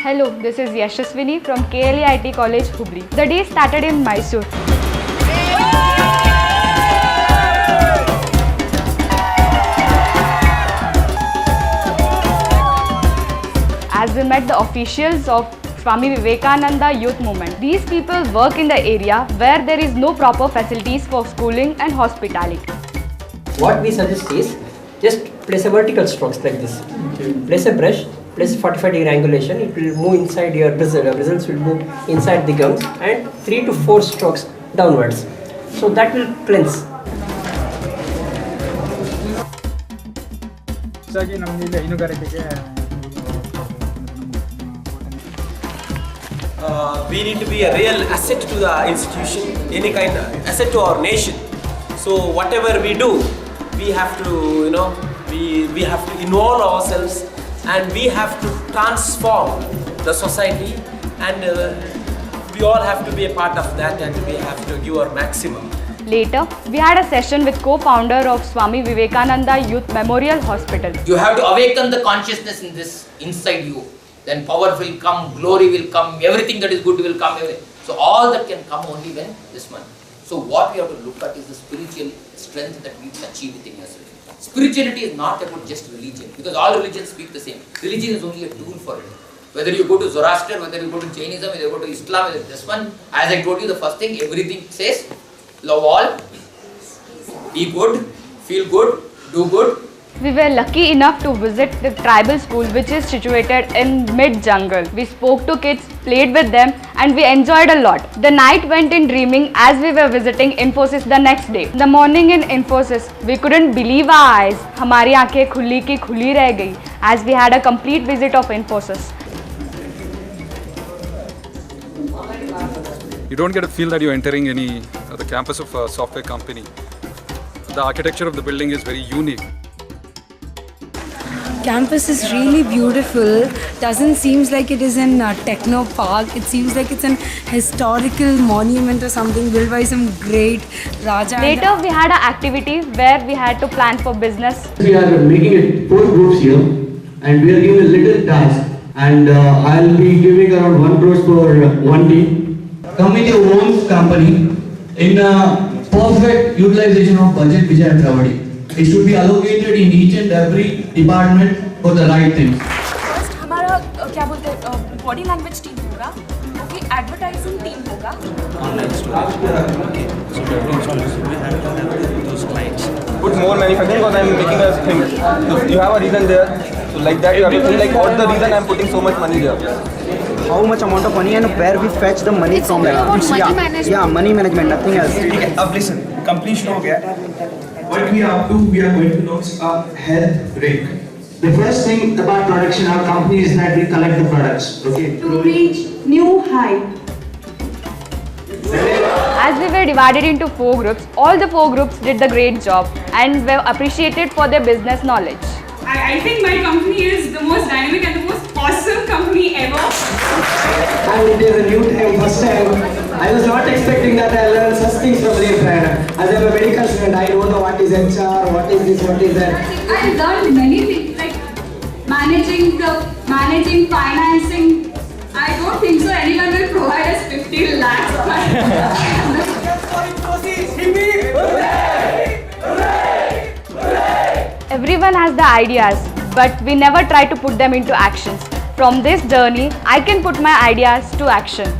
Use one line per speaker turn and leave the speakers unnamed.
Hello, this is Yashaswini from KLE College, Hubli. The day started in Mysore. As we met the officials of Swami Vivekananda Youth Movement. These people work in the area where there is no proper facilities for schooling and hospitality.
What we suggest is just place a vertical strokes like this. Place a brush, place 45-degree angulation, it will move inside your bristle. Your bristles will move inside the gums and 3 to 4 strokes downwards. So that will cleanse.
We need to be a real asset to the institution, any kind of asset to our nation. So whatever we do, we have to, we have to involve ourselves and we have to transform the society, and we all have to be a part of that, and we have to give our maximum.
Later, we had a session with co-founder of Swami Vivekananda Youth Memorial Hospital.
You have to awaken the consciousness inside you. Then power will come, glory will come, everything that is good will come. So all that can come only when this one. So what we have to look at is the spiritual strength that we achieve within yourself. Spirituality is not about just religion, because all religions speak the same. Religion is only a tool for it. Whether you go to Zoroaster, whether you go to Jainism, whether you go to Islam, whether this one, as I told you, the first thing, everything says, love all, be good, feel good, do good.
We were lucky enough to visit the tribal school, which is situated in mid-jungle. We spoke to kids, played with them, and we enjoyed a lot. The night went in dreaming as we were visiting Infosys the next day. The morning in Infosys, we couldn't believe our eyes. हमारी आंखें खुली की खुली रह गई as we had a complete visit of Infosys.
You don't get a feel that you're entering the campus of a software company. The architecture of the building is very unique.
Campus is really beautiful. Doesn't seem like it is in a techno park. It seems like it's an historical monument or something built by some great Raja.
Later, we had an activity where we had to plan for business.
We are making it 4 groups here, and we are giving a little task, and I'll be giving around 1 crore for one team. Committee owns company in a perfect utilization of budget which I am providing. It should be allocated in each and every department for the right things.
First हमारा क्या बोलते हैं body language team होगा, okay advertising team होगा.
Online storage. Okay. So we have to have those clients. Put more manufacturing because I'm making a thing. So you have a reason there. So like that you have to think like what's the reason I'm putting so much money there.
How much amount of money and where we fetch the money
It's
from.
money management.
Yeah, money management, nothing else.
Okay, listen, completion हो गया. What we are up to, we are going to launch a health rate.
The first thing about production, our company is that we collect the products. Okay.
To reach new height.
As we were divided into 4 groups, all the 4 groups did the great job and were appreciated for their business knowledge.
I think my company is the most dynamic and the most awesome company ever.
And it is a new time, first time. I was not expecting that I learned such things from this. As I'm a medical student, I don't know what is HR, what is this, what is that.
I learned many things like managing, financing. I don't think so anyone will provide us 50 lakhs.
Everyone has the ideas, but we never try to put them into actions. From this journey, I can put my ideas to action.